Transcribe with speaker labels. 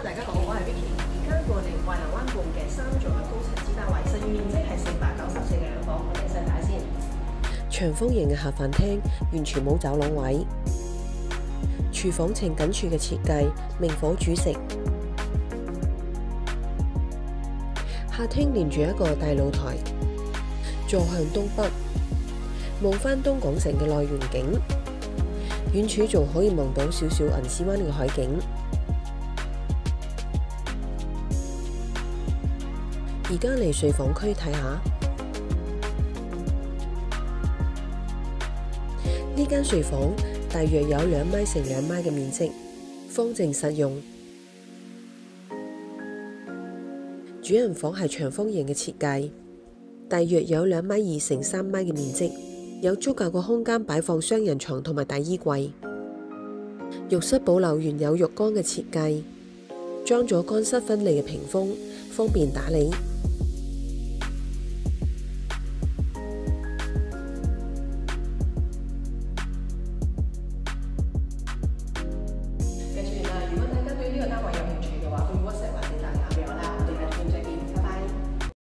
Speaker 1: 大家好，我係 Vicky。而家我哋懷流灣部嘅3座高層次單位，實用面積係494嘅兩房。我哋細睇先。
Speaker 2: 長方形嘅下飯廳完全冇走廊位，廚房呈緊處嘅設計，明火煮食。客廳連住一個大露台，坐向東北，望返東港城嘅內園景。遠處仲可以望到少少銀絲灣嘅海景。而家嚟睡房區睇下，呢間睡房大約有2米乘2米嘅面積，方正實用。主人房係長方形嘅設計，大約有2.2米乘3米嘅面積，有足夠嘅空間擺放雙人床同埋大衣櫃。浴室保留原有浴缸嘅設計，裝咗乾濕分離嘅屏風，方便打理。